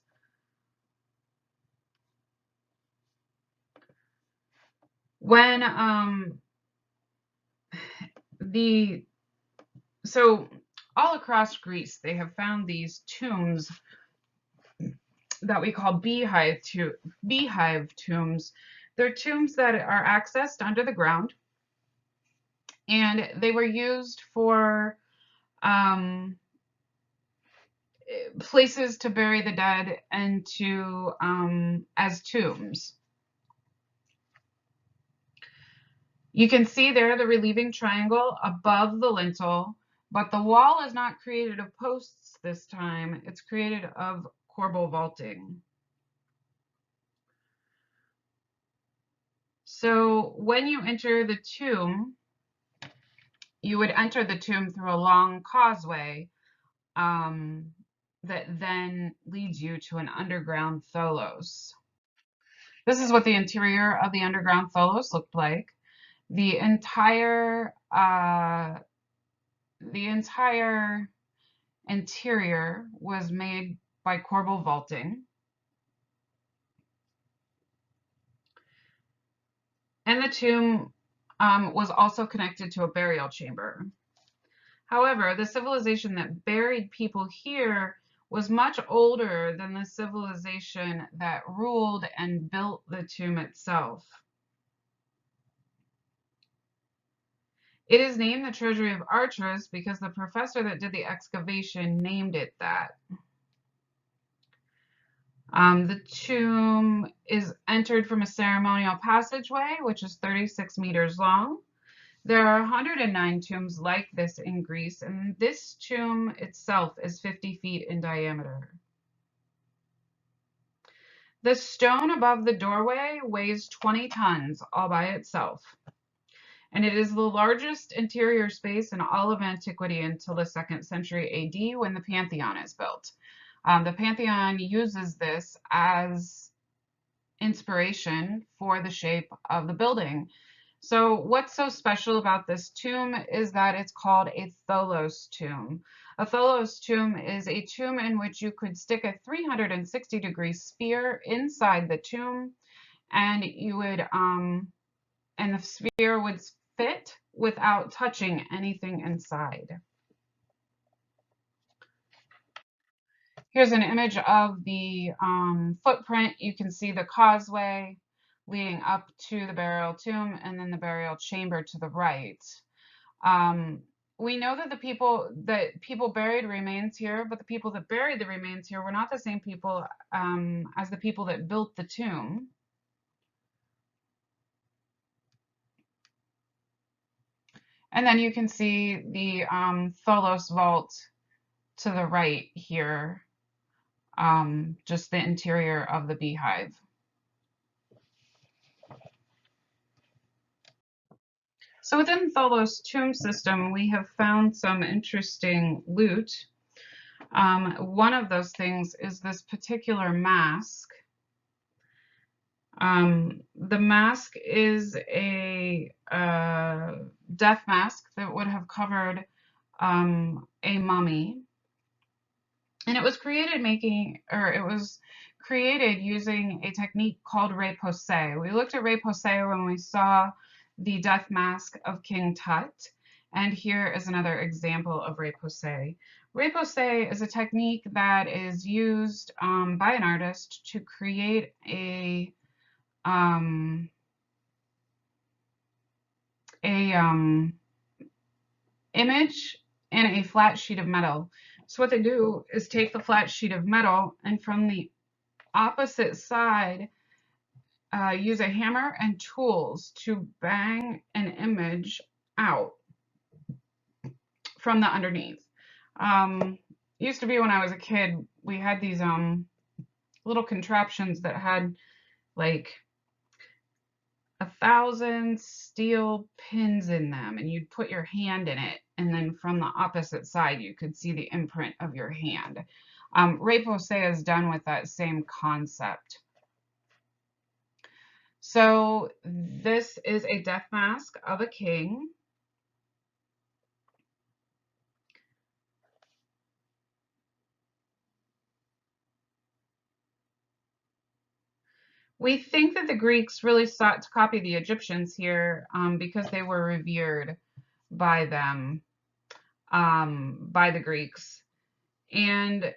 When so all across Greece, they have found these tombs that we call beehive tombs. They're tombs that are accessed under the ground, and they were used for places to bury the dead and to as tombs. You can see there the relieving triangle above the lintel, but the wall is not created of posts this time. It's created of corbel vaulting. So when you enter the tomb, you would enter the tomb through a long causeway that then leads you to an underground tholos. This is what the interior of the underground tholos looked like. The entire interior was made by corbel vaulting. And the tomb was also connected to a burial chamber. However, the civilization that buried people here was much older than the civilization that ruled and built the tomb itself. It is named the Treasury of Arches because the professor that did the excavation named it that. The tomb is entered from a ceremonial passageway, which is 36 meters long. There are 109 tombs like this in Greece, and this tomb itself is 50 feet in diameter. The stone above the doorway weighs 20 tons all by itself, and it is the largest interior space in all of antiquity until the 2nd century AD when the Pantheon is built. The Pantheon uses this as inspiration for the shape of the building. So what's so special about this tomb is that it's called a tholos tomb. A tholos tomb is a tomb in which you could stick a 360-degree sphere inside the tomb, and you would and the sphere would fit without touching anything inside. Here's an image of the footprint. You can see the causeway leading up to the burial tomb and then the burial chamber to the right. We know that people buried remains here, but the people that buried the remains here were not the same people as the people that built the tomb. And then you can see the tholos vault to the right here, just the interior of the beehive. So within Tholos' tomb system, we have found some interesting loot. One of those things is this particular mask. The mask is a death mask that would have covered a mummy. And it was created using a technique called repoussé. We looked at repoussé when we saw the death mask of King Tut, and here is another example of repoussé. Repoussé is a technique that is used by an artist to create a image in a flat sheet of metal. So what they do is take the flat sheet of metal and from the opposite side use a hammer and tools to bang an image out from the underneath. Used to be when I was a kid, we had these little contraptions that had like 1,000 steel pins in them, and you'd put your hand in it, and then from the opposite side you could see the imprint of your hand. Repoussé is done with that same concept. So this is a death mask of a king. We think that the Greeks really sought to copy the Egyptians here because they were revered by them, by the Greeks. And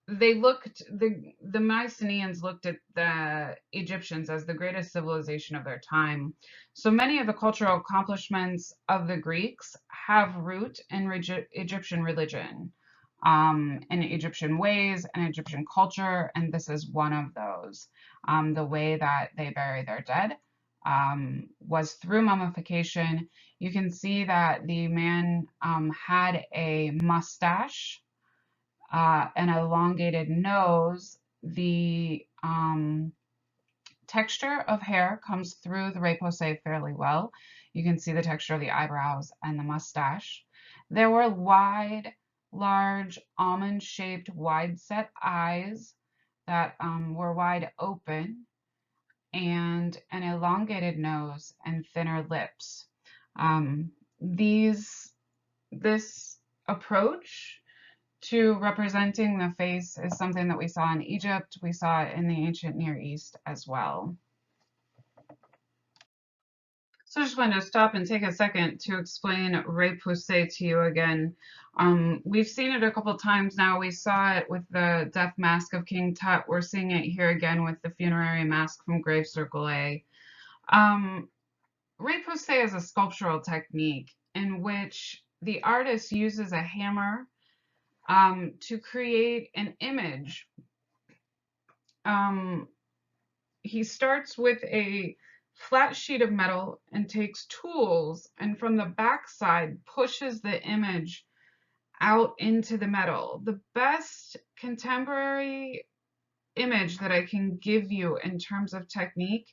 they the Mycenaeans looked at the Egyptians as the greatest civilization of their time. So many of the cultural accomplishments of the Greeks have root in Egyptian religion, in Egyptian ways and Egyptian culture, and this is one of those. The way that they bury their dead, was through mummification. You can see that the man had a mustache, an elongated nose. The texture of hair comes through the repoussé fairly well. You can see the texture of the eyebrows and the mustache. There were wide, large, almond-shaped, wide-set eyes that were wide open, and an elongated nose and thinner lips. This approach to representing the face is something that we saw in Egypt. We saw it in the ancient Near East as well. So I just wanted to stop and take a second to explain repoussé to you again. We've seen it a couple times now. We saw it with the death mask of King Tut. We're seeing it here again with the funerary mask from Grave Circle A. Repoussé is a sculptural technique in which the artist uses a hammer to create an image. He starts with a flat sheet of metal and takes tools, and from the back side pushes the image out into the metal. The best contemporary image that I can give you in terms of technique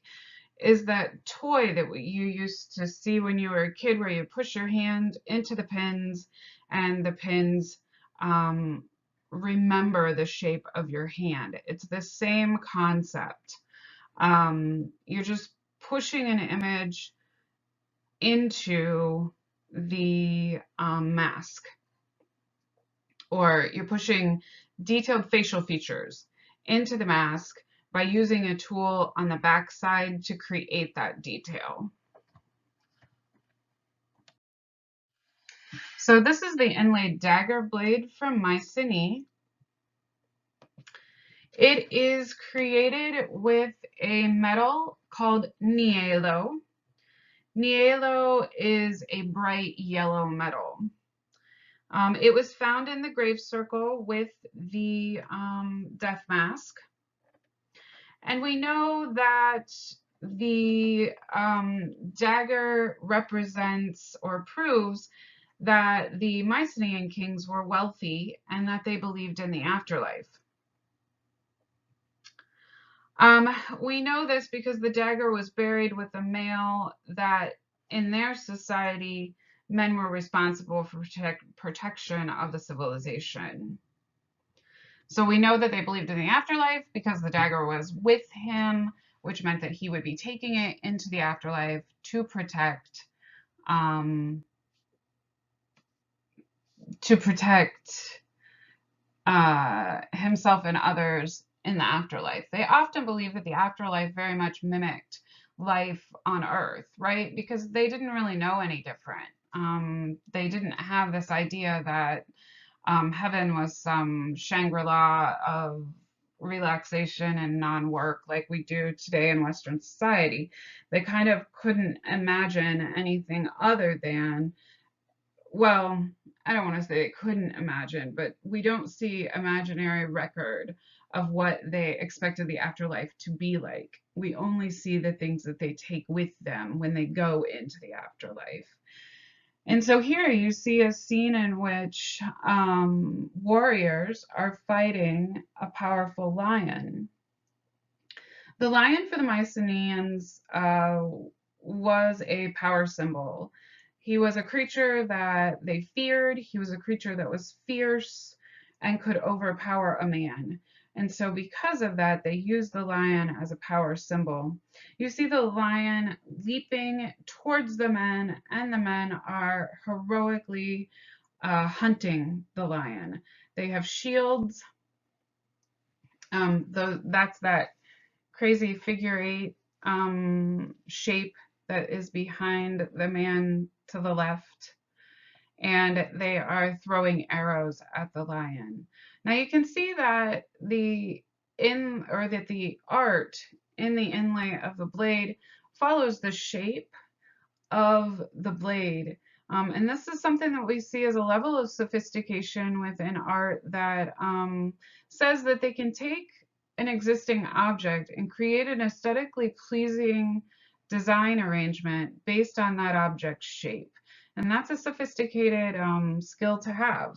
is that toy that you used to see when you were a kid, where you push your hand into the pins and the pins remember the shape of your hand. It's the same concept. You're just pushing an image into the mask, or you're pushing detailed facial features into the mask by using a tool on the back side to create that detail. So this is the inlaid dagger blade from Mycenae. It is created with a metal called niello. Niello is a bright yellow metal. It was found in the grave circle with the death mask. And we know that the dagger represents or proves that the Mycenaean kings were wealthy and that they believed in the afterlife. We know this because the dagger was buried with a male that in their society, men were responsible for protection of the civilization. So we know that they believed in the afterlife because the dagger was with him, which meant that he would be taking it into the afterlife to protect himself and others in the afterlife. They often believe that the afterlife very much mimicked life on Earth, right? Because they didn't really know any different. They didn't have this idea that heaven was some Shangri-La of relaxation and non-work like we do today in Western society. They kind of couldn't imagine anything other than, well, I don't want to say they couldn't imagine, but we don't see imaginary record of what they expected the afterlife to be like. We only see the things that they take with them when they go into the afterlife. And so here you see a scene in which warriors are fighting a powerful lion. The lion for the Mycenaeans was a power symbol. He was a creature that they feared. He was a creature that was fierce and could overpower a man. And so because of that, they used the lion as a power symbol. You see the lion leaping towards the men, and the men are heroically hunting the lion. They have shields. That's that crazy figure eight shape that is behind the man to the left, and they are throwing arrows at the lion. Now you can see that the art in the inlay of the blade follows the shape of the blade. And this is something that we see as a level of sophistication within art that says that they can take an existing object and create an aesthetically pleasing design arrangement based on that object's shape. And that's a sophisticated skill to have.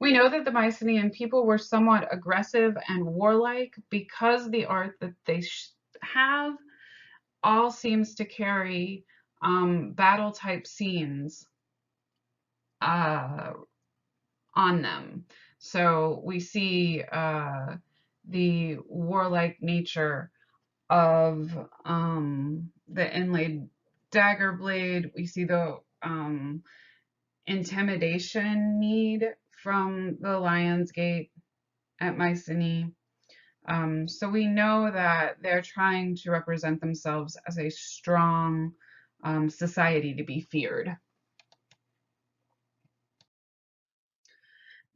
We know that the Mycenaean people were somewhat aggressive and warlike because the art that they have all seems to carry battle type scenes uh, on them. So we see the warlike nature of the inlaid dagger blade. We see the intimidation need from the Lion's Gate at Mycenae. So we know that they're trying to represent themselves as a strong society to be feared.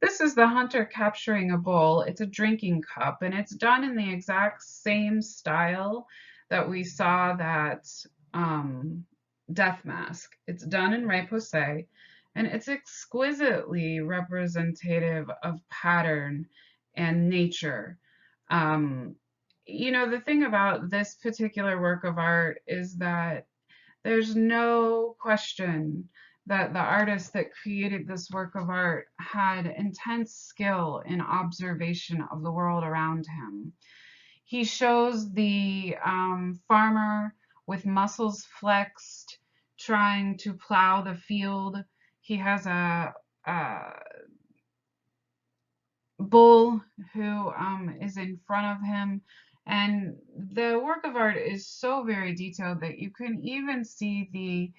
This is the hunter capturing a bull. It's a drinking cup, and it's done in the exact same style that we saw that death mask. It's done in repoussé, and it's exquisitely representative of pattern and nature. You know, the thing about this particular work of art is that there's no question that the artist that created this work of art had intense skill in observation of the world around him. He shows the farmer with muscles flexed, trying to plow the field. He has a bull who is in front of him. And the work of art is so very detailed that you can even see the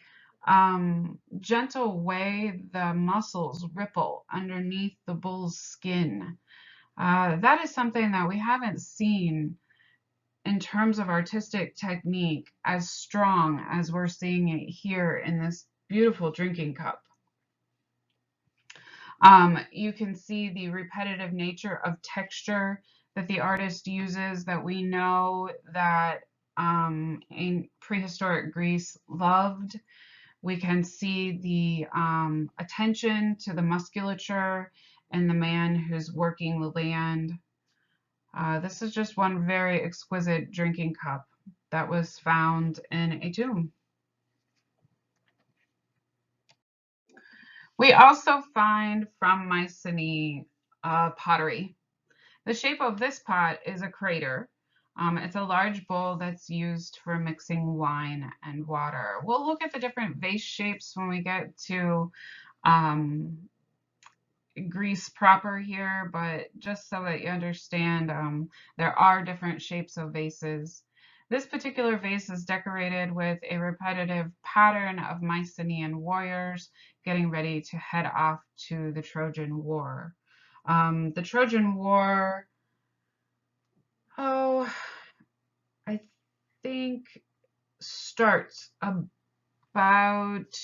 gentle way the muscles ripple underneath the bull's skin. That is something that we haven't seen in terms of artistic technique as strong as we're seeing it here in this beautiful drinking cup. You can see the repetitive nature of texture that the artist uses, that we know that in prehistoric Greece loved. We can see the attention to the musculature and the man who's working the land. This is just one very exquisite drinking cup that was found in a tomb. We also find from Mycenae pottery. The shape of this pot is a crater. It's a large bowl that's used for mixing wine and water. We'll look at the different vase shapes when we get to Greece proper here, but just so that you understand, there are different shapes of vases. This particular vase is decorated with a repetitive pattern of Mycenaean warriors getting ready to head off to the Trojan War. The Trojan War, I think starts about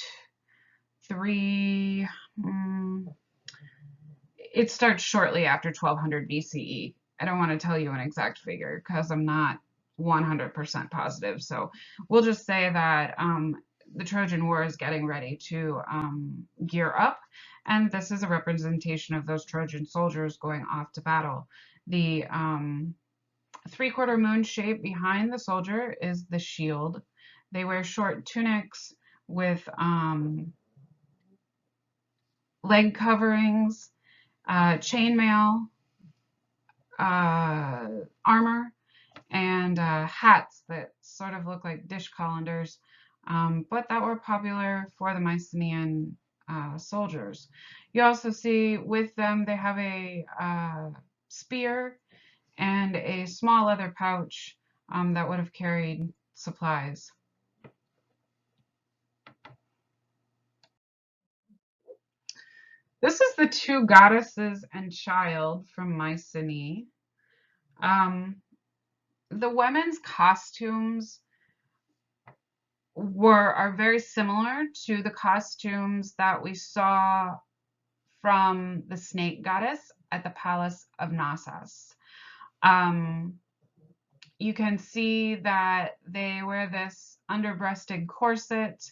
it starts shortly after 1200 BCE. I don't want to tell you an exact figure because I'm not 100% positive. So we'll just say that the Trojan War is getting ready to gear up. And this is a representation of those Trojan soldiers going off to battle. The three-quarter moon shape behind the soldier is the shield. They wear short tunics with leg coverings, chainmail, armor, and hats that sort of look like dish colanders, but that were popular for the Mycenaean soldiers. You also see with them they have a spear and a small leather pouch that would have carried supplies. This is the two goddesses and child from Mycenae. The women's costumes are very similar to the costumes that we saw from the snake goddess at the palace of Knossos. You can see that they wear this underbreasted corset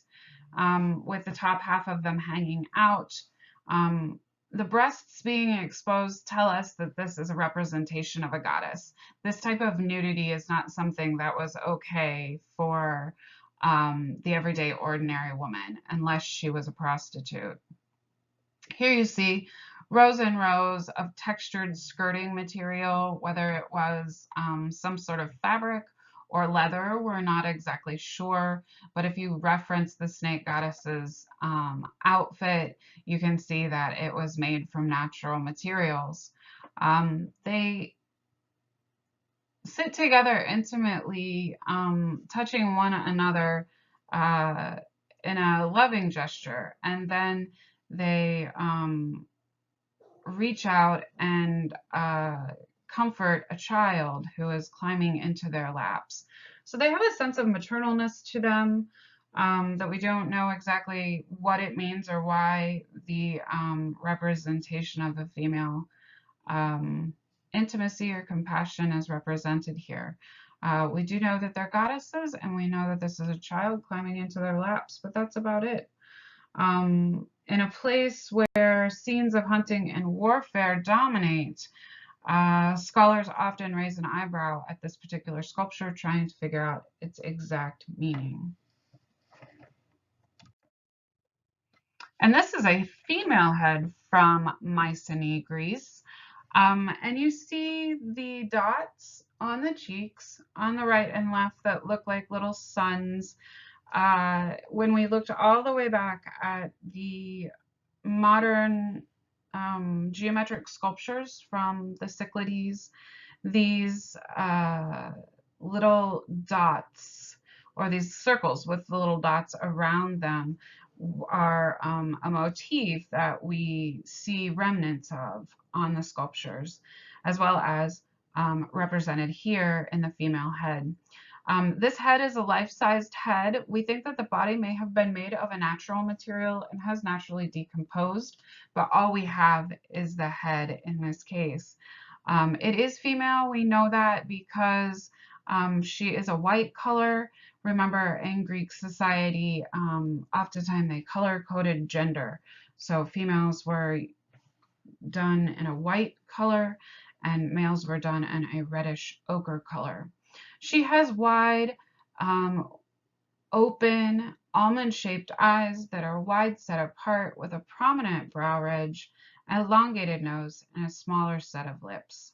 with the top half of them hanging out. the breasts being exposed tell us that this is a representation of a goddess. This type of nudity is not something that was okay for the everyday ordinary woman unless she was a prostitute. Here you see rows and rows of textured skirting material, whether it was some sort of fabric or leather, we're not exactly sure, but if you reference the snake goddess's outfit, you can see that it was made from natural materials. They sit together intimately, touching one another uh, in a loving gesture, and then they reach out and comfort a child who is climbing into their laps. So they have a sense of maternalness to them that we don't know exactly what it means or why the representation of the female intimacy or compassion is represented here. We do know that they're goddesses, and we know that this is a child climbing into their laps, but that's about it. In a place where scenes of hunting and warfare dominate, scholars often raise an eyebrow at this particular sculpture, trying to figure out its exact meaning. And this is a female head from Mycenae, Greece. And you see the dots on the cheeks on the right and left that look like little suns. When we looked all the way back at the modern geometric sculptures from the Cyclades, these little dots, or these circles with the little dots around them, are a motif that we see remnants of on the sculptures, as well as represented here in the female head. This head is a life-sized head. We think that the body may have been made of a natural material and has naturally decomposed, but all we have is the head in this case. It is female. We know that because she is a white color. Remember, in Greek society, oftentimes they color-coded gender. So females were done in a white color and males were done in a reddish ochre color. She has wide, open, almond-shaped eyes that are wide set apart with a prominent brow ridge, an elongated nose, and a smaller set of lips.